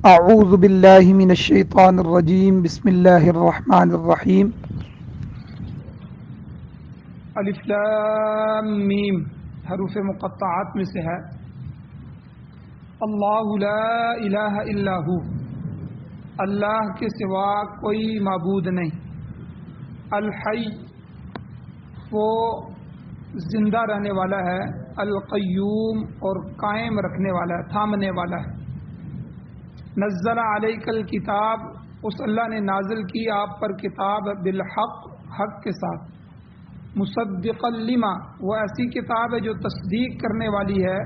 اعوذ باللہ من الشیطان الرجیم بسم اللہ الرحمن الرحیم الف لام میم حروف مقطعات میں سے ہے۔ اللہ لا الہ الا ہو، اللہ کے سوا کوئی معبود نہیں۔ الحی، وہ زندہ رہنے والا ہے۔ القیوم، اور قائم رکھنے والا ہے، تھامنے والا ہے۔ نزل علیک الکتاب، اس اللہ نے نازل کی آپ پر کتاب، بالحق، حق کے ساتھ۔ مصدقا لما، وہ ایسی کتاب ہے جو تصدیق کرنے والی ہے،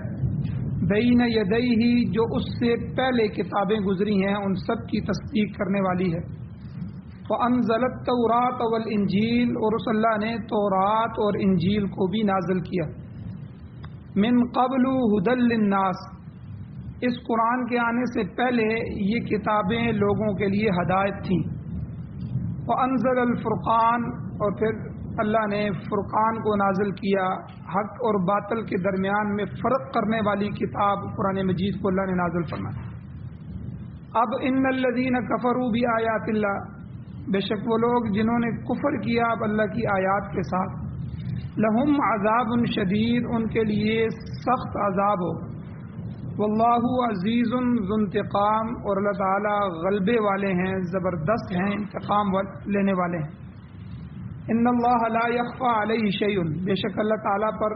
بین یدیہ، جو اس سے پہلے کتابیں گزری ہیں ان سب کی تصدیق کرنے والی ہے۔ وانزل التوراۃ والانجیل، اور اس اللہ نے تورات اور انجیل کو بھی نازل کیا۔ من قبل ھدی للناس، اس قرآن کے آنے سے پہلے یہ کتابیں لوگوں کے لیے ہدایت تھیں۔ وانزل الفرقان، اور پھر اللہ نے فرقان کو نازل کیا، حق اور باطل کے درمیان میں فرق کرنے والی کتاب قرآن مجید کو اللہ نے نازل فرمایا۔ اب ان الذین کفروا بآیات اللہ، بے شک وہ لوگ جنہوں نے کفر کیا اب اللہ کی آیات کے ساتھ، لہم عذاب شدید، ان کے لیے سخت عذاب ہو۔ واللہ عزیز ذو انتقام، اور اللہ تعالیٰ غلبے والے ہیں، زبردست ہیں، انتقام لینے والے ہیں۔ ان اللہ لا یخفی علیہ شیء، بے شک اللہ تعالیٰ پر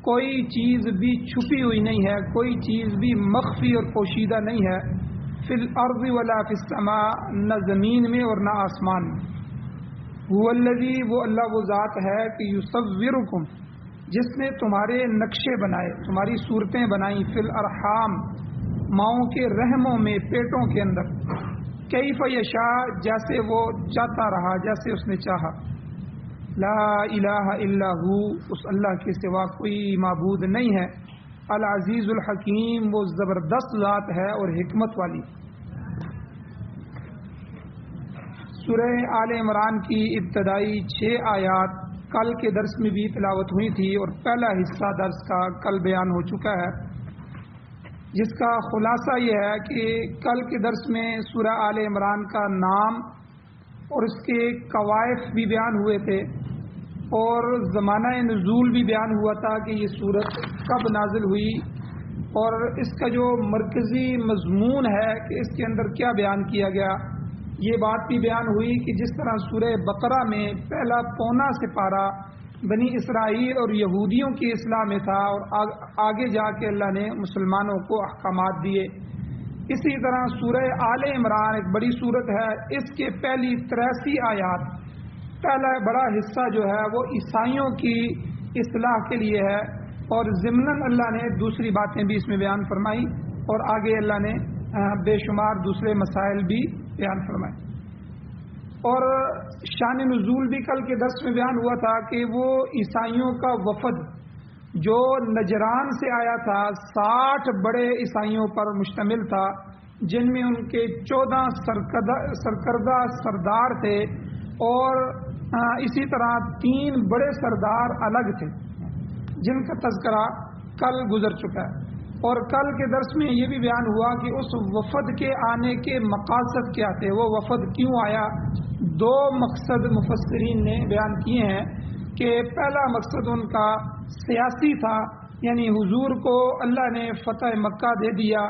کوئی چیز بھی چھپی ہوئی نہیں ہے، کوئی چیز بھی مخفی اور پوشیدہ نہیں ہے، فی الارض ولا فی السماء، نہ زمین میں اور نہ آسمان میں۔ هو الذی، وہ اللہ وہ ذات ہے کہ یصورکم، جس نے تمہارے نقشے بنائے، تمہاری صورتیں بنائیں، فی الارحام، ماؤں کے رحموں میں، پیٹوں کے اندر، کیف یشاء، جیسے وہ چاہتا رہا، جیسے اس نے چاہا۔ لا الہ الا ہو، اس اللہ کے سوا کوئی معبود نہیں ہے۔ العزیز الحکیم، وہ زبردست ذات ہے اور حکمت والی۔ سورہ آل عمران کی ابتدائی 6 آیات کل کے درس میں بھی تلاوت ہوئی تھی، اور پہلا حصہ درس کا کل بیان ہو چکا ہے، جس کا خلاصہ یہ ہے کہ کل کے درس میں سورہ آل عمران کا نام اور اس کے کوائف بھی بیان ہوئے تھے، اور زمانہ نزول بھی بیان ہوا تھا کہ یہ سورت کب نازل ہوئی، اور اس کا جو مرکزی مضمون ہے کہ اس کے اندر کیا بیان کیا گیا۔ یہ بات بھی بیان ہوئی کہ جس طرح سورہ بقرہ میں پہلا پونا سپارہ بنی اسرائیل اور یہودیوں کی اصلاح میں تھا، اور آگے جا کے اللہ نے مسلمانوں کو احکامات دیے، اسی طرح سورہ آل عمران ایک بڑی سورت ہے، اس کے پہلی 83 آیات، پہلا بڑا حصہ جو ہے وہ عیسائیوں کی اصلاح کے لیے ہے، اور ضمناً اللہ نے دوسری باتیں بھی اس میں بیان فرمائی، اور آگے اللہ نے بے شمار دوسرے مسائل بھی بیان فرمائے۔ اور شان نزول بھی کل کے درس میں بیان ہوا تھا کہ وہ عیسائیوں کا وفد جو نجران سے آیا تھا، 60 بڑے عیسائیوں پر مشتمل تھا، جن میں ان کے 14 سرکردہ سردار تھے، اور اسی طرح 3 بڑے سردار الگ تھے جن کا تذکرہ کل گزر چکا ہے۔ اور کل کے درس میں یہ بھی بیان ہوا کہ اس وفد کے آنے کے مقاصد کیا تھے، وہ وفد کیوں آیا۔ 2 مقصد مفسرین نے بیان کیے ہیں کہ پہلا مقصد ان کا سیاسی تھا، یعنی حضور کو اللہ نے فتح مکہ دے دیا،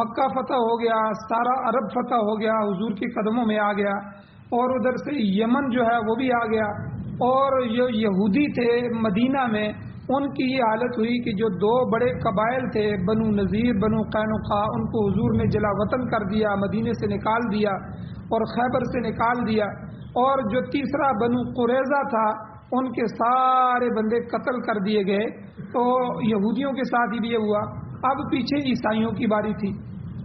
مکہ فتح ہو گیا، سارا عرب فتح ہو گیا، حضور کے قدموں میں آ گیا، اور ادھر سے یمن جو ہے وہ بھی آ گیا، اور جو یہودی تھے مدینہ میں ان کی یہ حالت ہوئی کہ جو 2 بڑے قبائل تھے، بنو نذیر، بنو قینقاع، ان کو حضور نے جلا وطن کر دیا، مدینے سے نکال دیا اور خیبر سے نکال دیا، اور جو تیسرا بنو قریظہ تھا ان کے سارے بندے قتل کر دیے گئے۔ تو یہودیوں کے ساتھ ہی بھی یہ ہوا۔ اب پیچھے عیسائیوں کی باری تھی،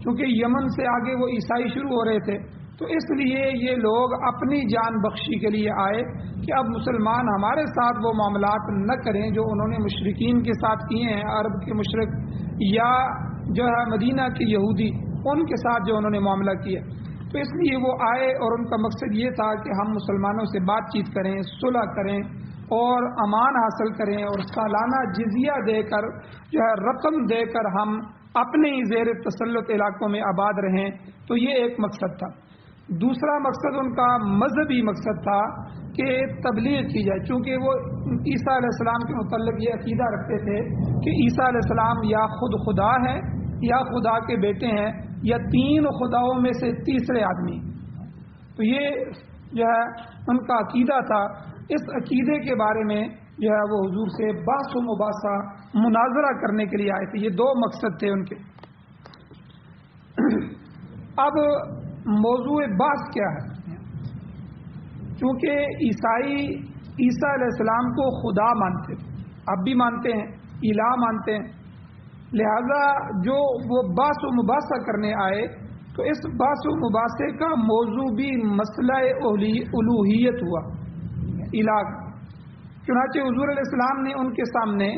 کیونکہ یمن سے آگے وہ عیسائی شروع ہو رہے تھے، تو اس لیے یہ لوگ اپنی جان بخشی کے لیے آئے کہ اب مسلمان ہمارے ساتھ وہ معاملات نہ کریں جو انہوں نے مشرکین کے ساتھ کیے ہیں، عرب کے مشرک یا جو ہے مدینہ کے یہودی، ان کے ساتھ جو انہوں نے معاملہ کیا۔ تو اس لیے وہ آئے، اور ان کا مقصد یہ تھا کہ ہم مسلمانوں سے بات چیت کریں، صلح کریں اور امان حاصل کریں، اور سالانہ جزیہ دے کر جو ہے رقم دے کر ہم اپنے ہی زیر تسلط علاقوں میں آباد رہیں، تو یہ ایک مقصد تھا۔ دوسرا مقصد ان کا مذہبی مقصد تھا کہ تبلیغ کی جائے، چونکہ وہ عیسیٰ علیہ السلام کے متعلق یہ عقیدہ رکھتے تھے کہ عیسیٰ علیہ السلام یا خود خدا ہیں یا خدا کے بیٹے ہیں یا تین خداؤں میں سے تیسرے آدمی۔ تو یہ جو ہے ان کا عقیدہ تھا۔ اس عقیدے کے بارے میں جو ہے وہ حضور سے بحث و مباحثہ مناظرہ کرنے کے لیے آئے تھے۔ یہ دو مقصد تھے ان کے۔ اب موضوع بحث کیا ہے؟ چونکہ عیسائی عیسیٰ علیہ السلام کو خدا مانتے تھے، اب بھی مانتے ہیں، الہ مانتے ہیں، لہذا جو وہ بحث و مباحثہ کرنے آئے تو اس بحث و مباحثے کا موضوع بھی مسئلہ الوہیت ہوا، الہ کا۔ چنانچہ حضور علیہ السلام نے ان کے سامنے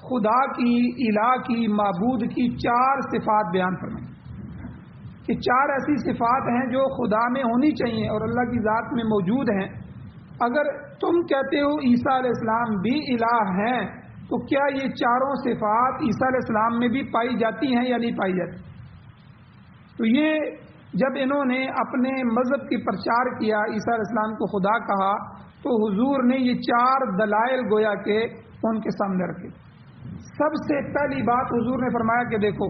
خدا کی، الہ کی، معبود کی 4 صفات بیان فرمائی کہ 4 ایسی صفات ہیں جو خدا میں ہونی چاہیے اور اللہ کی ذات میں موجود ہیں۔ اگر تم کہتے ہو عیسیٰ علیہ السلام بھی الہ ہیں تو کیا یہ 4 صفات عیسیٰ علیہ السلام میں بھی پائی جاتی ہیں یا نہیں پائی جاتی؟ تو یہ جب انہوں نے اپنے مذہب کی پرچار کیا، عیسیٰ علیہ السلام کو خدا کہا، تو حضور نے یہ 4 دلائل گویا کہ ان کے سامنے رکھے۔ سب سے پہلی بات حضور نے فرمایا کہ دیکھو،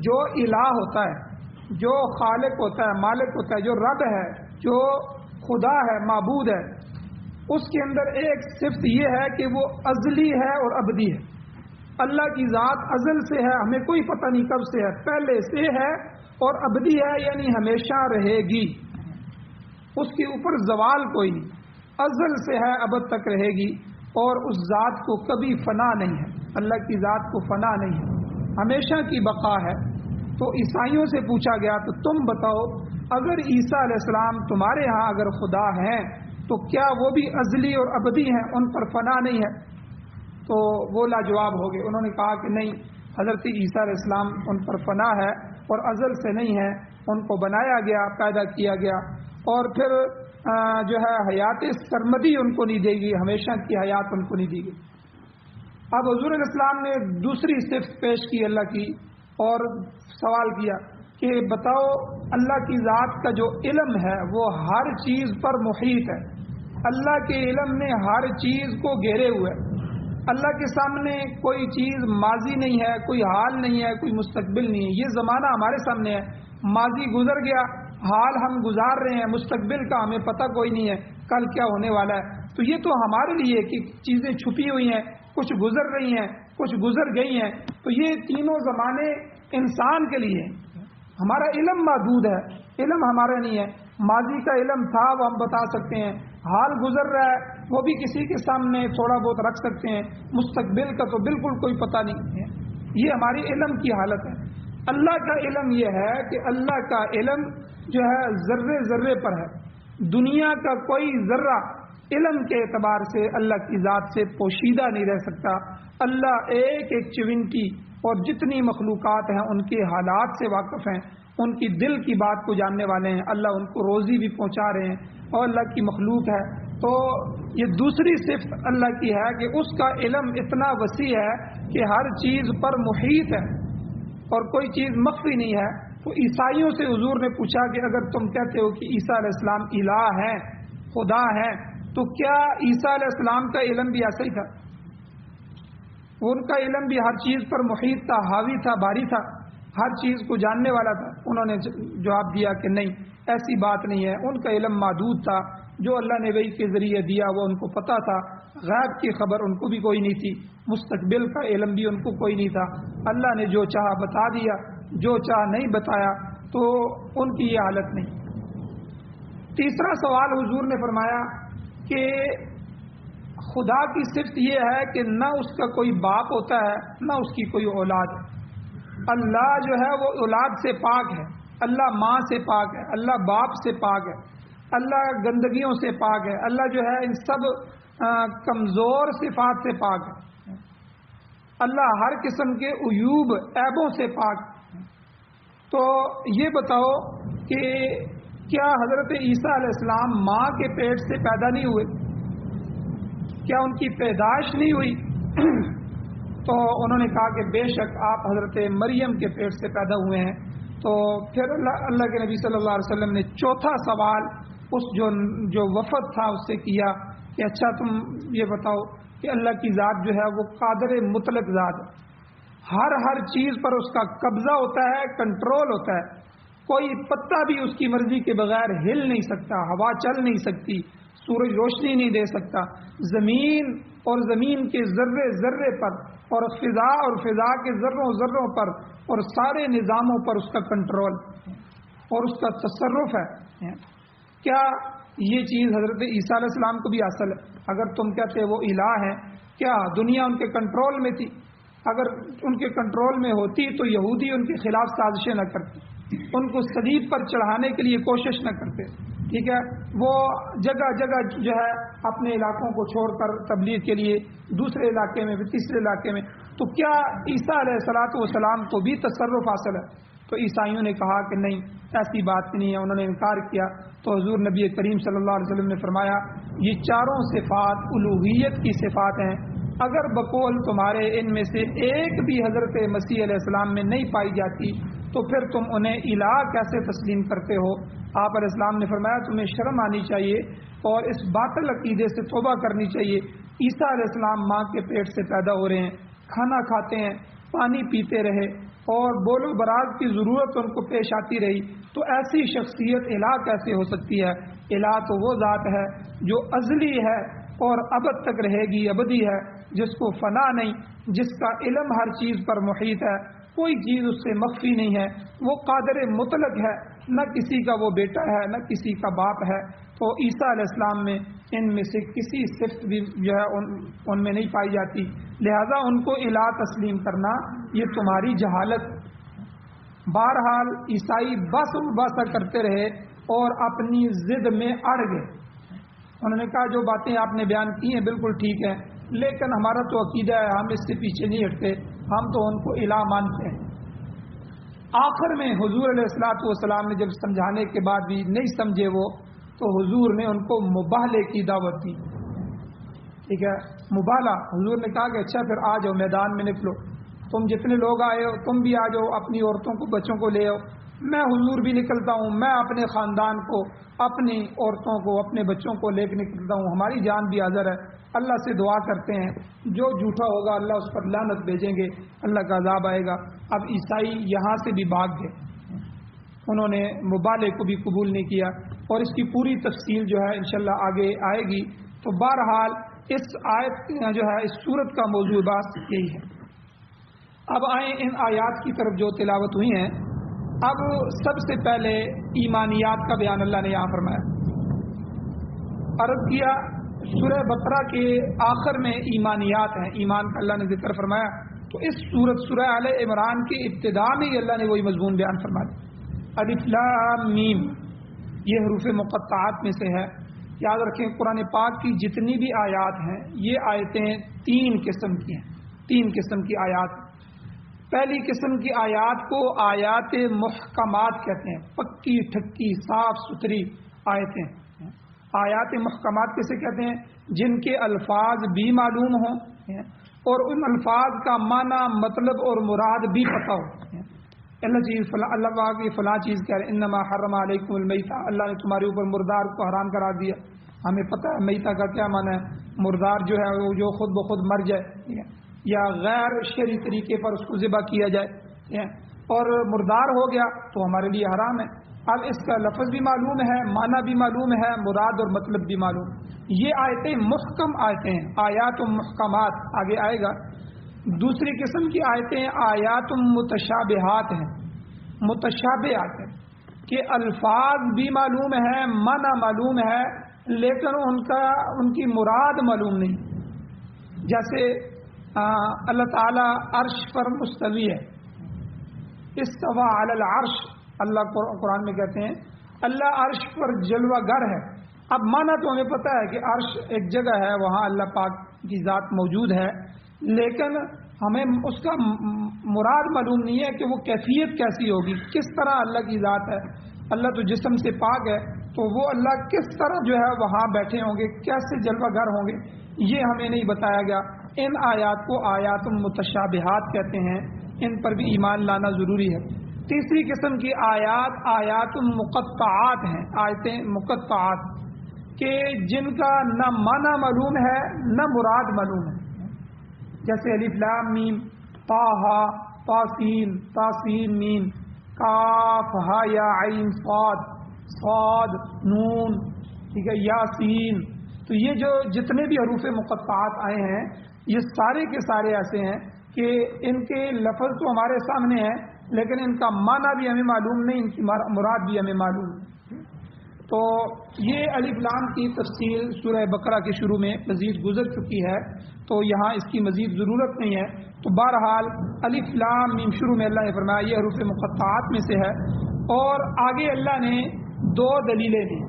جو الہ ہوتا ہے، جو خالق ہوتا ہے، مالک ہوتا ہے، جو رب ہے، جو خدا ہے، معبود ہے، اس کے اندر ایک صفت یہ ہے کہ وہ ازلی ہے اور ابدی ہے۔ اللہ کی ذات ازل سے ہے، ہمیں کوئی پتہ نہیں کب سے ہے، پہلے سے ہے، اور ابدی ہے یعنی ہمیشہ رہے گی، اس کے اوپر زوال کوئی نہیں، ازل سے ہے، ابد تک رہے گی، اور اس ذات کو کبھی فنا نہیں ہے، اللہ کی ذات کو فنا نہیں ہے، ہمیشہ کی بقا ہے۔ تو عیسائیوں سے پوچھا گیا تو تم بتاؤ، اگر عیسیٰ علیہ السلام تمہارے ہاں اگر خدا ہیں تو کیا وہ بھی ازلی اور ابدی ہیں، ان پر فنا نہیں ہے؟ تو وہ لاجواب ہو گئے، انہوں نے کہا کہ نہیں، حضرت عیسیٰ علیہ السلام ان پر فنا ہے اور ازل سے نہیں ہے، ان کو بنایا گیا، پیدا کیا گیا، اور پھر جو ہے حیات سرمدی ان کو نہیں دے گی، ہمیشہ کی حیات ان کو نہیں دی گئی۔ اب حضور علیہ السلام نے دوسری صفت پیش کی اللہ کی اور سوال کیا کہ بتاؤ، اللہ کی ذات کا جو علم ہے وہ ہر چیز پر محیط ہے، اللہ کے علم میں ہر چیز کو گھیرے ہوئے، اللہ کے سامنے کوئی چیز ماضی نہیں ہے، کوئی حال نہیں ہے، کوئی مستقبل نہیں ہے۔ یہ زمانہ ہمارے سامنے ہے، ماضی گزر گیا، حال ہم گزار رہے ہیں، مستقبل کا ہمیں پتہ کوئی نہیں ہے، کل کیا ہونے والا ہے۔ تو یہ تو ہمارے لیے کہ چیزیں چھپی ہوئی ہیں، کچھ گزر رہی ہیں، کچھ گزر گئی ہیں، تو یہ تینوں زمانے انسان کے لیے۔ ہمارا علم محدود ہے، علم ہمارا نہیں ہے، ماضی کا علم تھا وہ ہم بتا سکتے ہیں، حال گزر رہا ہے وہ بھی کسی کے سامنے تھوڑا بہت رکھ سکتے ہیں، مستقبل کا تو بالکل کوئی پتہ نہیں ہے۔ یہ ہماری علم کی حالت ہے۔ اللہ کا علم یہ ہے کہ اللہ کا علم جو ہے ذرے ذرے پر ہے، دنیا کا کوئی ذرہ علم کے اعتبار سے اللہ کی ذات سے پوشیدہ نہیں رہ سکتا۔ اللہ ایک ایک چونٹی اور جتنی مخلوقات ہیں ان کے حالات سے واقف ہیں، ان کی دل کی بات کو جاننے والے ہیں، اللہ ان کو روزی بھی پہنچا رہے ہیں اور اللہ کی مخلوق ہے۔ تو یہ دوسری صفت اللہ کی ہے کہ اس کا علم اتنا وسیع ہے کہ ہر چیز پر محیط ہے اور کوئی چیز مخفی نہیں ہے۔ تو عیسائیوں سے حضور نے پوچھا کہ اگر تم کہتے ہو کہ عیسیٰ علیہ السلام الہ ہیں، خدا ہیں، تو کیا عیسیٰ علیہ السلام کا علم بھی ایسا ہی تھا؟ ان کا علم بھی ہر چیز پر محیط تھا، حاوی تھا، باری تھا، ہر چیز کو جاننے والا تھا؟ انہوں نے جواب دیا کہ نہیں، ایسی بات نہیں ہے، ان کا علم محدود تھا، جو اللہ نے وحی کے ذریعے دیا وہ ان کو پتہ تھا، غیب کی خبر ان کو بھی کوئی نہیں تھی، مستقبل کا علم بھی ان کو کوئی نہیں تھا، اللہ نے جو چاہا بتا دیا، جو چاہا نہیں بتایا، تو ان کی یہ حالت نہیں۔ تیسرا سوال حضور نے فرمایا کہ خدا کی صفت یہ ہے کہ نہ اس کا کوئی باپ ہوتا ہے نہ اس کی کوئی اولاد ہے، اللہ جو ہے وہ اولاد سے پاک ہے، اللہ ماں سے پاک ہے، اللہ باپ سے پاک ہے، اللہ گندگیوں سے پاک ہے، اللہ جو ہے ان سب کمزور صفات سے پاک ہے، اللہ ہر قسم کے عیوب عیبوں سے پاک ہے۔ تو یہ بتاؤ کہ کیا حضرت عیسیٰ علیہ السلام ماں کے پیٹ سے پیدا نہیں ہوئے؟ کیا ان کی پیدائش نہیں ہوئی؟ تو انہوں نے کہا کہ بے شک آپ حضرت مریم کے پیٹ سے پیدا ہوئے ہیں. تو پھر اللہ کے نبی صلی اللہ علیہ وسلم نے چوتھا سوال اس جو وفد تھا اس سے کیا کہ اچھا تم یہ بتاؤ کہ اللہ کی ذات جو ہے وہ قادر مطلق ذات ہے، ہر چیز پر اس کا قبضہ ہوتا ہے، کنٹرول ہوتا ہے، کوئی پتا بھی اس کی مرضی کے بغیر ہل نہیں سکتا، ہوا چل نہیں سکتی، سورج روشنی نہیں دے سکتا، زمین اور زمین کے ذرے ذرے پر اور فضا کے ذروں پر اور سارے نظاموں پر اس کا کنٹرول اور اس کا تصرف ہے. کیا یہ چیز حضرت عیسیٰ علیہ السلام کو بھی حاصل ہے؟ اگر تم کہتے وہ الہ ہیں، کیا دنیا ان کے کنٹرول میں تھی؟ اگر ان کے کنٹرول میں ہوتی تو یہودی ان کے خلاف سازشیں نہ کرتے، ان کو صلیب پر چڑھانے کے لیے کوشش نہ کرتے. ٹھیک ہے، وہ جگہ جگہ جو ہے اپنے علاقوں کو چھوڑ کر تبلیغ کے لیے دوسرے علاقے میں تیسرے علاقے میں، تو کیا عیسیٰ علیہ السلام کو بھی تصرف حاصل ہے؟ تو عیسائیوں نے کہا کہ نہیں، ایسی بات نہیں ہے، انہوں نے انکار کیا. تو حضور نبی کریم صلی اللہ علیہ وسلم نے فرمایا یہ چاروں صفات الوہیت کی صفات ہیں، اگر بقول تمہارے ان میں سے ایک بھی حضرت مسیح علیہ السلام میں نہیں پائی جاتی تو پھر تم انہیں الہ کیسے تسلیم کرتے ہو؟ آپ علیہ السلام نے فرمایا تمہیں شرم آنی چاہیے اور اس باطل عقیدے سے توبہ کرنی چاہیے. عیسیٰ علیہ السلام ماں کے پیٹ سے پیدا ہو رہے ہیں، کھانا کھاتے ہیں، پانی پیتے رہے اور بول و براز کی ضرورت ان کو پیش آتی رہی، تو ایسی شخصیت الہ کیسے ہو سکتی ہے؟ الہ تو وہ ذات ہے جو ازلی ہے اور ابد تک رہے گی، ابدی ہے، جس کو فنا نہیں، جس کا علم ہر چیز پر محیط ہے، کوئی چیز اس سے مخفی نہیں ہے، وہ قادر مطلق ہے، نہ کسی کا وہ بیٹا ہے نہ کسی کا باپ ہے. تو عیسیٰ علیہ السلام میں ان میں سے کسی صفت بھی جو ہے ان میں نہیں پائی جاتی، لہذا ان کو الہ تسلیم کرنا یہ تمہاری جہالت. بہرحال عیسائی بس باسا کرتے رہے اور اپنی ضد میں اڑ گئے. انہوں نے کہا جو باتیں آپ نے بیان کی ہیں بالکل ٹھیک ہے، لیکن ہمارا تو عقیدہ ہے، ہم اس سے پیچھے نہیں ہٹتے، ہم تو ان کو الہ مانتے ہیں. آخر میں حضور علیہ السلام نے جب سمجھانے کے بعد بھی نہیں سمجھے وہ، تو حضور نے ان کو مباہلے کی دعوت دی. ٹھیک ہے، مباہلہ. حضور نے کہا کہ اچھا پھر آ جاؤ، میدان میں نکلو، تم جتنے لوگ آئے ہو تم بھی آ جاؤ، اپنی عورتوں کو بچوں کو لے آؤ، میں حضور بھی نکلتا ہوں، میں اپنے خاندان کو، اپنی عورتوں کو، اپنے بچوں کو لے کے نکلتا ہوں، ہماری جان بھی حاضر ہے. اللہ سے دعا کرتے ہیں جو جھوٹا ہوگا اللہ اس پر لعنت بھیجیں گے، اللہ کا عذاب آئے گا. اب عیسائی یہاں سے بھی بھاگ گئے، انہوں نے مبالغے کو بھی قبول نہیں کیا، اور اس کی پوری تفصیل جو ہے انشاءاللہ آگے آئے گی. تو بہرحال اس آیت جو ہے اس سورت کا موضوع بات یہی ہے. اب آئیں ان آیات کی طرف جو تلاوت ہوئی ہیں. اب سب سے پہلے ایمانیات کا بیان اللہ نے یہاں فرمایا. عرض کیا سورہ بقرہ کے آخر میں ایمانیات ہیں، ایمان کا اللہ نے ذکر فرمایا، تو اس سورہ آل عمران کی ابتدا میں ہی اللہ نے وہی مضمون بیان فرما دیا. الف لام میم یہ حروف مقطعات میں سے ہے. یاد رکھیں قرآن پاک کی جتنی بھی آیات ہیں یہ آیتیں تین قسم کی ہیں، تین قسم کی آیات. پہلی قسم کی آیات کو آیات محکمات کہتے ہیں، پکی ٹھکی صاف ستھری آیتیں. آیات محکمات کیسے کہتے ہیں؟ جن کے الفاظ بھی معلوم ہوں اور ان الفاظ کا معنی مطلب اور مراد بھی پتہ ہو. اللہ کی فلاں چیز کہہ رہے انما حرم علیکم المیتہ، اللہ نے تمہارے اوپر مردار کو حرام کرا دیا. ہمیں پتہ ہے میتہ کا کیا معنی ہے، مردار جو ہے وہ جو خود بخود مر جائے یا غیر شرعی طریقے پر اس کو ذبح کیا جائے، اور مردار ہو گیا تو ہمارے لیے حرام ہے. اب اس کا لفظ بھی معلوم ہے، معنی بھی معلوم ہے، مراد اور مطلب بھی معلوم. یہ آیتیں محکم آیتیں ہیں، آیات محکمات آگے آئے گا. دوسری قسم کی آیتیں آیات متشابہات ہیں. متشابہات ہیں کہ الفاظ بھی معلوم ہے، معنی معلوم ہے، لیکن ان کی مراد معلوم نہیں. جیسے اللہ تعالی عرش پر مستوی ہے، استوى علی العرش، اللہ قرآن میں کہتے ہیں اللہ عرش پر جلوہ گر ہے. اب معنی تو ہمیں پتہ ہے کہ عرش ایک جگہ ہے، وہاں اللہ پاک کی ذات موجود ہے، لیکن ہمیں اس کا مراد معلوم نہیں ہے کہ وہ کیفیت کیسی ہوگی، کس طرح اللہ کی ذات ہے. اللہ تو جسم سے پاک ہے، تو وہ اللہ کس طرح جو ہے وہاں بیٹھے ہوں گے، کیسے جلوہ گر ہوں گے، یہ ہمیں نہیں بتایا گیا. ان آیات کو آیات متشابہات کہتے ہیں، ان پر بھی ایمان لانا ضروری ہے۔ تیسری قسم کی آیات آیات مقطعات ہیں، آیتیں مقطعات کہ جن کا نہ معنی معلوم ہے نہ مراد معلوم ہے، جیسے الف لام میم، طٰ طاسین تاسین میم، کاف ہا یا عین صاد صاد نون، ٹھیک ہے، یاسین۔ تو یہ جو جتنے بھی حروف مقطعات آئے ہیں یہ سارے کے سارے ایسے ہیں کہ ان کے لفظ تو ہمارے سامنے ہیں لیکن ان کا معنی بھی ہمیں معلوم نہیں، ان کی مراد بھی ہمیں معلوم نہیں۔ تو یہ الف لام کی تفصیل سورہ بقرہ کے شروع میں مزید گزر چکی ہے، تو یہاں اس کی مزید ضرورت نہیں ہے۔ تو بہرحال الف لام میم شروع میں اللہ نے فرمایا یہ حروف مقطعات میں سے ہے، اور آگے اللہ نے دو دلیلیں دی۔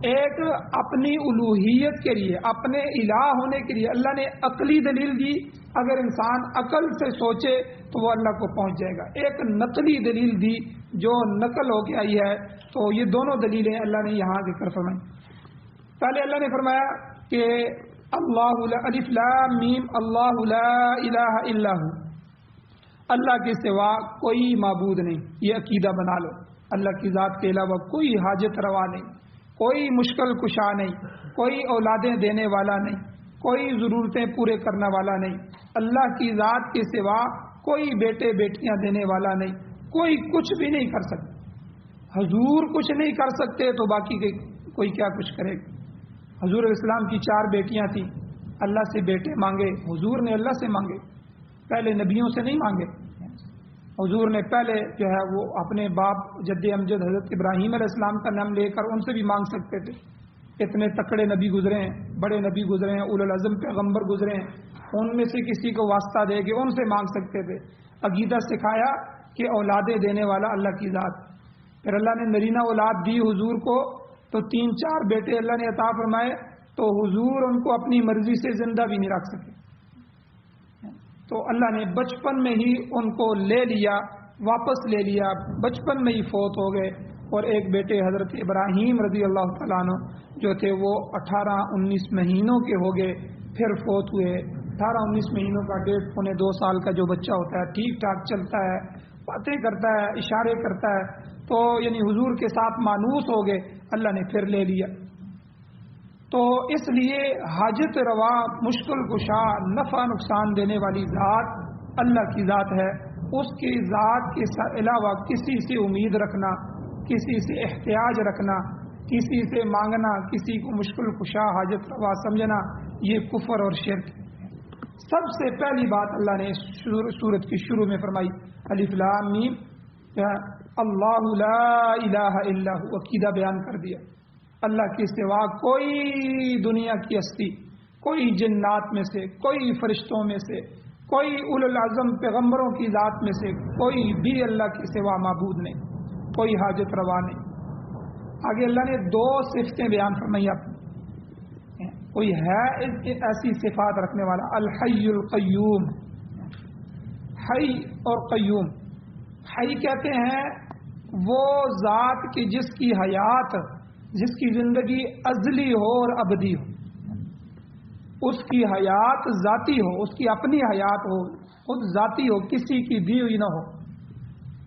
ایک اپنی الوہیت کے لیے، اپنے الہ ہونے کے لیے اللہ نے عقلی دلیل دی، اگر انسان عقل سے سوچے تو وہ اللہ کو پہنچ جائے گا۔ ایک نقلی دلیل دی جو نقل ہو کے آئی ہے، تو یہ دونوں دلیلیں اللہ نے یہاں ذکر فرمائی۔ پہلے اللہ نے فرمایا کہ اللہ الف لام میم اللہ لا الہ الا ہو، اللہ کے سوا کوئی معبود نہیں، یہ عقیدہ بنا لو۔ اللہ کی ذات کے علاوہ کوئی حاجت روا نہیں، کوئی مشکل کشا نہیں، کوئی اولادیں دینے والا نہیں، کوئی ضرورتیں پورے کرنے والا نہیں، اللہ کی ذات کے سوا کوئی بیٹے بیٹیاں دینے والا نہیں، کوئی کچھ بھی نہیں کر سکتا۔ حضور کچھ نہیں کر سکتے تو باقی کوئی کیا کچھ کرے گا۔ حضور علیہ السلام کی 4 بیٹیاں تھیں، اللہ سے بیٹے مانگے، حضور نے اللہ سے مانگے، پہلے نبیوں سے نہیں مانگے۔ حضور نے پہلے جو ہے وہ اپنے باپ جد امجد حضرت ابراہیم علیہ السلام کا نام لے کر ان سے بھی مانگ سکتے تھے، اتنے تکڑے نبی گزرے ہیں، بڑے نبی گزرے ہیں، اولو العزم پیغمبر گزرے ہیں، ان میں سے کسی کو واسطہ دے کے ان سے مانگ سکتے تھے۔ عقیدہ سکھایا کہ اولادیں دینے والا اللہ کی ذات۔ پھر اللہ نے نرینہ اولاد دی حضور کو، تو 3-4 بیٹے اللہ نے عطا فرمائے، تو حضور ان کو اپنی مرضی سے زندہ بھی نہیں رکھ سکے، تو اللہ نے بچپن میں ہی ان کو لے لیا، واپس لے لیا، بچپن میں ہی فوت ہو گئے۔ اور ایک بیٹے حضرت ابراہیم رضی اللہ تعالیٰ عنہ جو تھے وہ 18-19 مہینوں کے ہو گئے، پھر فوت ہوئے۔ 18-19 مہینوں کا 1.5-2 سال کا جو بچہ ہوتا ہے ٹھیک ٹھاک چلتا ہے، باتیں کرتا ہے، اشارے کرتا ہے، تو یعنی حضور کے ساتھ مانوس ہو گئے، اللہ نے پھر لے لیا۔ تو اس لیے حاجت روا، مشکل کشا، نفع نقصان دینے والی ذات اللہ کی ذات ہے۔ اس کی ذات کے علاوہ کسی سے امید رکھنا، کسی سے احتیاج رکھنا، کسی سے مانگنا، کسی کو مشکل کشا حاجت روا سمجھنا، یہ کفر اور شرک ہے۔ سب سے پہلی بات اللہ نے سورت کی شروع میں فرمائی الف لام میم، اللہ لا الہ الا ہو، عقیدہ بیان کر دیا۔ اللہ کے سوا کوئی دنیا کی ہستی، کوئی جنات میں سے، کوئی فرشتوں میں سے، کوئی اولو العزم پیغمبروں کی ذات میں سے کوئی بھی اللہ کے سوا معبود نہیں، کوئی حاجت روا نہیں۔ آگے اللہ نے 2 صفتیں بیان فرمائی اپنی، کوئی ہے ایسی صفات رکھنے والا، الحی القیوم، حی اور قیوم۔ حی کہتے ہیں وہ ذات کی جس کی حیات، جس کی زندگی ازلی ہو اور ابدی ہو، اس کی حیات ذاتی ہو، اس کی اپنی حیات ہو، خود ذاتی ہو، کسی کی دی ہوئی نہ ہو،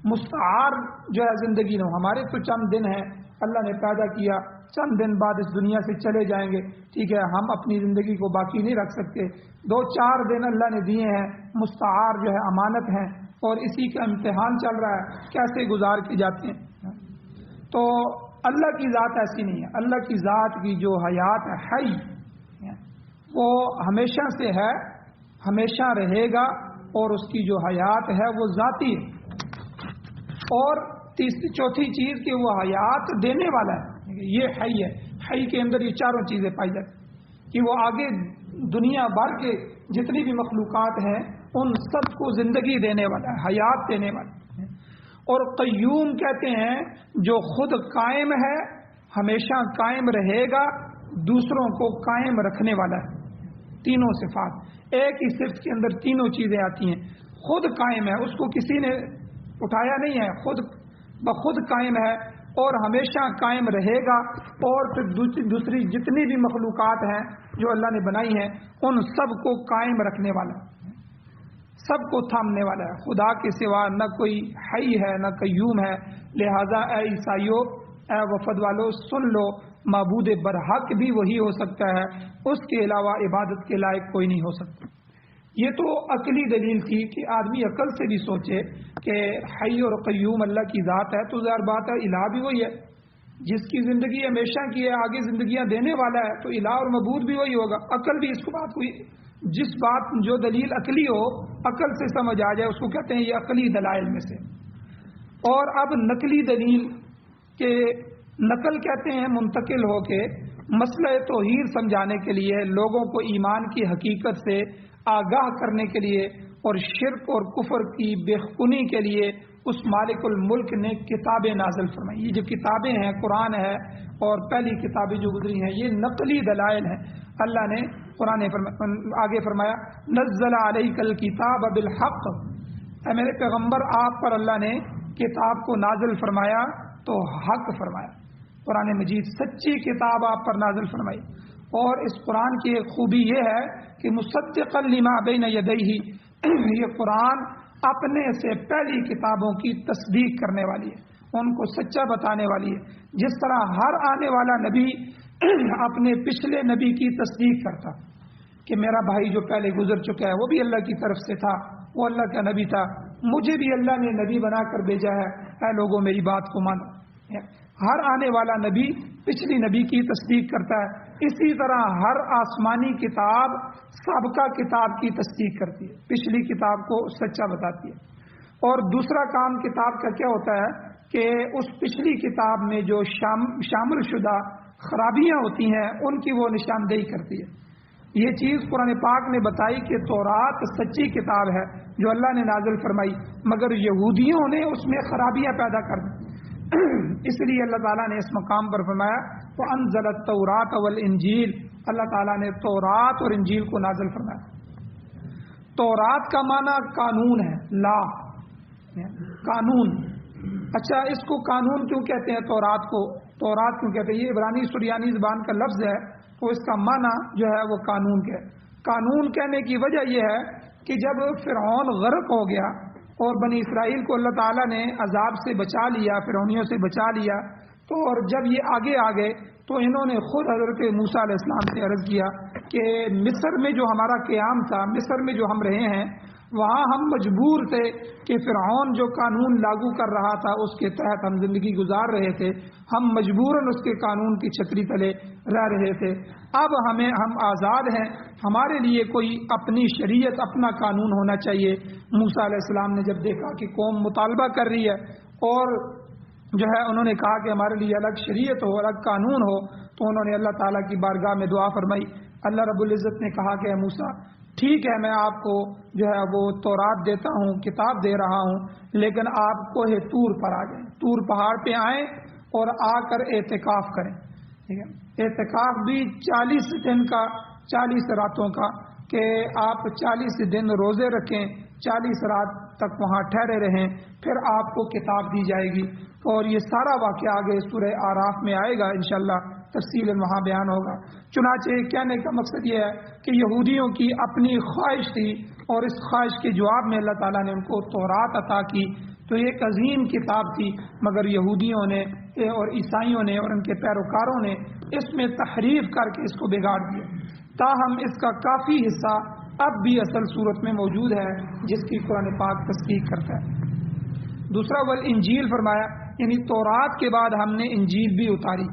مستعار جو ہے زندگی نہ ہو۔ ہمارے تو چند دن ہیں، اللہ نے پیدا کیا، چند دن بعد اس دنیا سے چلے جائیں گے، ٹھیک ہے، ہم اپنی زندگی کو باقی نہیں رکھ سکتے۔ 2-4 دن اللہ نے دیے ہیں، مستعار جو ہے امانت ہیں، اور اسی کا امتحان چل رہا ہے کیسے گزار کے جاتے ہیں۔ تو اللہ کی ذات ایسی نہیں ہے، اللہ کی ذات کی جو حیات ہے، حی، وہ ہمیشہ سے ہے، ہمیشہ رہے گا، اور اس کی جو حیات ہے وہ ذاتی ہے۔ اور چوتھی چیز کہ وہ حیات دینے والا ہے، یہ حی ہے۔ حی کے اندر یہ 4 چیزیں پائی جاتی کہ وہ آگے دنیا بھر کے جتنی بھی مخلوقات ہیں ان سب کو زندگی دینے والا ہے، حیات دینے والا ہے۔ اور قیوم کہتے ہیں جو خود قائم ہے، ہمیشہ قائم رہے گا، دوسروں کو قائم رکھنے والا ہے۔ تینوں صفات ایک ہی صفت کے اندر تینوں چیزیں آتی ہیں۔ خود قائم ہے، اس کو کسی نے اٹھایا نہیں ہے، خود بخود قائم ہے اور ہمیشہ قائم رہے گا، اور پھر دوسری جتنی بھی مخلوقات ہیں جو اللہ نے بنائی ہیں ان سب کو قائم رکھنے والا، سب کو تھامنے والا ہے۔ خدا کے سوا نہ کوئی حی ہے نہ قیوم ہے، لہذا اے عیسائیوں، اے وفد والو، سن لو، معبود برحق بھی وہی ہو سکتا ہے، اس کے علاوہ عبادت کے لائق کوئی نہیں ہو سکتا۔ یہ تو عقلی دلیل تھی کہ آدمی عقل سے بھی سوچے کہ حی اور قیوم اللہ کی ذات ہے تو ظاہر بات ہے الہ بھی وہی ہے، جس کی زندگی ہمیشہ کی ہے، آگے زندگیاں دینے والا ہے، تو الہ اور معبود بھی وہی ہوگا۔ عقل بھی اس کو بات ہوئی، جس بات جو دلیل عقلی ہو، عقل سے سمجھ آ جائے، اس کو کہتے ہیں یہ عقلی دلائل میں سے۔ اور اب نقلی دلیل کے نقل کہتے ہیں منتقل ہو کے مسئلہ توحید سمجھانے کے لیے، لوگوں کو ایمان کی حقیقت سے آگاہ کرنے کے لیے اور شرک اور کفر کی بےخونی کے لیے اس مالک الملک نے کتابیں نازل فرمائی۔ یہ جو کتابیں ہیں، قرآن ہے اور پہلی کتابیں جو گزری ہیں، یہ نقلی دلائل ہیں۔ اللہ نے قرآن آگے فرمایا نزل علیک الکتاب بالحق، اے میرے پیغمبر آپ پر اللہ نے کتاب کو نازل فرمایا تو حق فرمایا، قرآن مجید سچی کتاب آپ پر نازل فرمائی۔ اور اس قرآن کی ایک خوبی یہ ہے کہ مصدقا لما بین یدیہ، یہ قرآن اپنے سے پہلی کتابوں کی تصدیق کرنے والی ہے، ان کو سچا بتانے والی ہے۔ جس طرح ہر آنے والا نبی اپنے پچھلے نبی کی تصدیق کرتا کہ میرا بھائی جو پہلے گزر چکا ہے وہ بھی اللہ کی طرف سے تھا، وہ اللہ کا نبی تھا، مجھے بھی اللہ نے نبی بنا کر بھیجا ہے، اے لوگوں میری بات کو مانو۔ ہر آنے والا نبی پچھلی نبی کی تصدیق کرتا ہے، اسی طرح ہر آسمانی کتاب سابقہ کتاب کی تصدیق کرتی ہے، پچھلی کتاب کو سچا بتاتی ہے۔ اور دوسرا کام کتاب کا کیا ہوتا ہے کہ اس پچھلی کتاب میں جو شامل شدہ خرابیاں ہوتی ہیں ان کی وہ نشاندہی کرتی ہے۔ یہ چیز قرآن پاک نے بتائی کہ تورات سچی کتاب ہے جو اللہ نے نازل فرمائی، مگر یہودیوں نے اس میں خرابیاں پیدا کر دی، اس لیے اللہ تعالیٰ نے اس مقام پر فرمایا وَأَنزَلَ التَّوْرَاةَ وَالْإِنجِيلَ، اللہ تعالیٰ نے تورات اور انجیل کو نازل فرمایا۔ تورات کا معنی قانون ہے، لا، قانون۔ اچھا، اس کو قانون کیوں کہتے ہیں؟ تورات کو تورات کیوں کہتے ہیں؟ یہ عبرانی سریانی زبان کا لفظ ہے، تو اس کا معنی جو ہے وہ قانون کے۔ قانون کہنے کی وجہ یہ ہے کہ جب فرعون غرق ہو گیا اور بنی اسرائیل کو اللہ تعالیٰ نے عذاب سے بچا لیا، فرعونیوں سے بچا لیا، تو اور جب یہ آگے آ گئے تو انہوں نے خود حضرت موسیٰ علیہ السلام سے عرض کیا کہ مصر میں جو ہمارا قیام تھا، مصر میں جو ہم رہے ہیں، وہاں ہم مجبور تھے کہ فرعون جو قانون لاگو کر رہا تھا اس کے تحت ہم زندگی گزار رہے تھے، ہم مجبوراً اس کے قانون کی چھتری تلے رہ رہے تھے۔ اب ہم آزاد ہیں، ہمارے لیے کوئی اپنی شریعت، اپنا قانون ہونا چاہیے۔ موسیٰ علیہ السلام نے جب دیکھا کہ قوم مطالبہ کر رہی ہے اور جو ہے انہوں نے کہا کہ ہمارے لیے الگ شریعت ہو، الگ قانون ہو، تو انہوں نے اللہ تعالیٰ کی بارگاہ میں دعا فرمائی۔ اللہ رب العزت نے کہا کہ اے موسیٰ، ٹھیک ہے میں آپ کو جو ہے وہ تورات دیتا ہوں، کتاب دے رہا ہوں، لیکن آپ کوہ طور پر آ جائیں، طور پہاڑ پہ آئیں اور آ کر اعتکاف کریں۔ ٹھیک ہے، اعتکاف بھی 40 دن کا، 40 راتوں کا، کہ آپ 40 دن روزے رکھیں، 40 رات تک وہاں ٹھہرے رہیں، پھر آپ کو کتاب دی جائے گی۔ اور یہ سارا واقعہ آگے سورہ آراف میں آئے گا، انشاءاللہ تفصیل وہاں بیان ہوگا۔ چنانچہ کہنے کا مقصد یہ ہے کہ یہودیوں کی اپنی خواہش تھی اور اس خواہش کے جواب میں اللہ تعالیٰ نے ان کو تورات عطا کی، تو یہ ایک عظیم کتاب تھی، مگر یہودیوں نے اور عیسائیوں نے اور ان کے پیروکاروں نے اس میں تحریف کر کے اس کو بگاڑ دیا۔ تاہم اس کا کافی حصہ اب بھی اصل صورت میں موجود ہے جس کی قرآن پاک تصدیق کرتا ہے۔ دوسرا والانجیل فرمایا، یعنی تورات کے بعد ہم نے انجیل بھی اتاری۔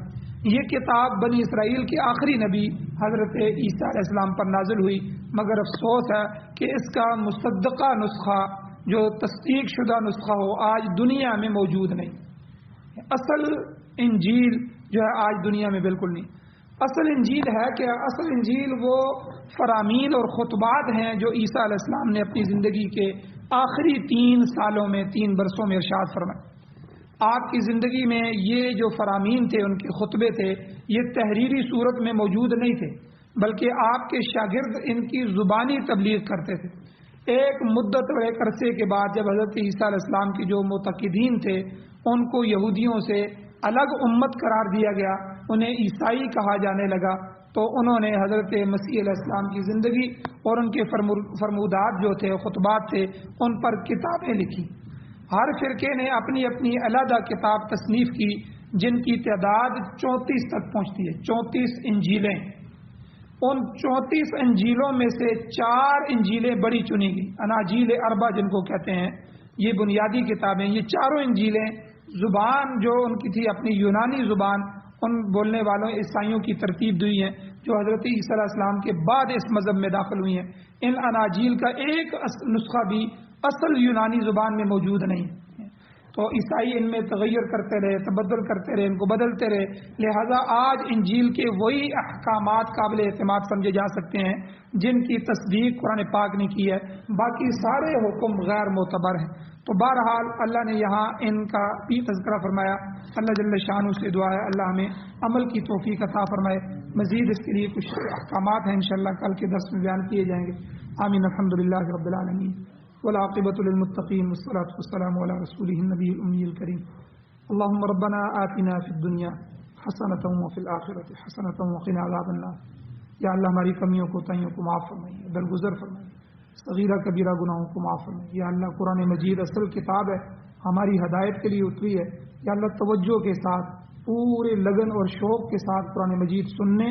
یہ کتاب بنی اسرائیل کے آخری نبی حضرت عیسیٰ علیہ السلام پر نازل ہوئی، مگر افسوس ہے کہ اس کا مصدقہ نسخہ، جو تصدیق شدہ نسخہ ہو، آج دنیا میں موجود نہیں۔ اصل انجیل جو ہے آج دنیا میں بالکل نہیں۔ اصل انجیل ہے کہ اصل انجیل وہ فرامین اور خطبات ہیں جو عیسیٰ علیہ السلام نے اپنی زندگی کے آخری 3 سالوں میں، 3 برسوں میں ارشاد فرمائے۔ آپ کی زندگی میں یہ جو فرامین تھے، ان کے خطبے تھے، یہ تحریری صورت میں موجود نہیں تھے، بلکہ آپ کے شاگرد ان کی زبانی تبلیغ کرتے تھے۔ ایک مدت اور ایک عرصے کے بعد جب حضرت عیسیٰ علیہ السلام کی جو معتقدین تھے ان کو یہودیوں سے الگ امت قرار دیا گیا، انہیں عیسائی کہا جانے لگا، تو انہوں نے حضرت مسیح علیہ السلام کی زندگی اور ان کے فرمودات جو تھے، خطبات تھے، ان پر کتابیں لکھی۔ ہر فرقے نے اپنی اپنی علیحدہ کتاب تصنیف کی، جن کی تعداد 34 تک پہنچتی ہے، 34 انجیلیں۔ ان 34 انجیلوں میں سے 4 انجیلیں بڑی چنی گئی، اناجیل اربع جن کو کہتے ہیں، یہ بنیادی کتابیں۔ یہ چاروں انجیلیں زبان جو ان کی تھی اپنی یونانی زبان، ان بولنے والوں عیسائیوں کی ترتیب ہوئی ہیں جو حضرت عیسیٰ علیہ السلام کے بعد اس مذہب میں داخل ہوئی ہیں۔ ان اناجیل کا ایک نسخہ بھی اصل یونانی زبان میں موجود نہیں ہے، تو عیسائی ان میں تغیر کرتے رہے، تبدل کرتے رہے، ان کو بدلتے رہے، لہذا آج انجیل کے وہی احکامات قابل اعتماد سمجھے جا سکتے ہیں جن کی تصدیق قرآن پاک نے کی ہے، باقی سارے حکم غیر معتبر ہیں۔ تو بہرحال اللہ نے یہاں ان کا بھی تذکرہ فرمایا۔ اللہ جل شانہ سے دعا ہے اللہ ہمیں عمل کی توفیق عطا فرمائے۔ مزید اس کے لیے کچھ احکامات ہیں انشاءاللہ کل کے درس میں بیان کیے جائیں گے۔ آمین۔ الحمدللہ رب العالمین والعاقبۃ للمتقین والصلاۃ والسلام علی رسولہ النبی الامی الکریم۔ اللهم ربنا آتنا فی الدنیا حسنۃ وفی الآخرۃ حسنۃ وقنا عذاب النار۔ یا اللہ ہماری کمیوں کو تائیوں کو معاف فرمائیے، درگزر فرمائیے، صغیرہ کبیرہ گناہوں کو معاف فرمائیے۔ یا اللہ قرآن مجید اصل کتاب ہے، ہماری ہدایت کے لیے اتری ہے۔ یا اللہ توجہ کے ساتھ، پورے لگن اور شوق کے ساتھ قرآن مجید سننے،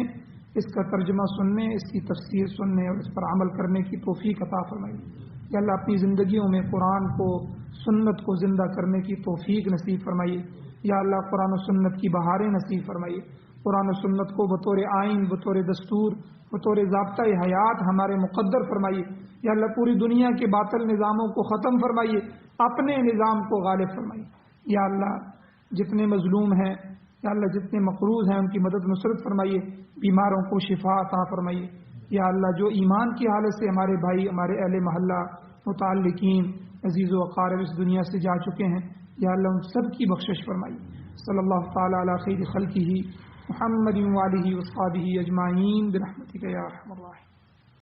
اس کا ترجمہ سننے، اس کی تفسیر سننے اور اس پر عمل کرنے کی توفیق عطا فرمائیے۔ یا اللہ اپنی زندگیوں میں قرآن کو، سنت کو زندہ کرنے کی توفیق نصیب فرمائیے۔ یا اللہ قرآن و سنت کی بہاریں نصیب فرمائیے۔ قرآن و سنت کو بطور آئین، بطور دستور، بطور ضابطۂ حیات ہمارے مقدر فرمائیے۔ یا اللہ پوری دنیا کے باطل نظاموں کو ختم فرمائیے، اپنے نظام کو غالب فرمائیے۔ یا اللہ جتنے مظلوم ہیں، یا اللہ جتنے مقروض ہیں ان کی مدد نصرت فرمائیے، بیماروں کو شفا عطا فرمائیے۔ یا اللہ جو ایمان کی حالت سے ہمارے بھائی، ہمارے اہل محلہ، متعلقین، عزیز و اقارب اس دنیا سے جا چکے ہیں، یا اللہ ان سب کی بخشش فرمائیے۔ صلی اللہ تعالی علی خیر خلقہ محمد وآلہ وصحبہ اجمعین برحمتک یا ارحم الراحمین۔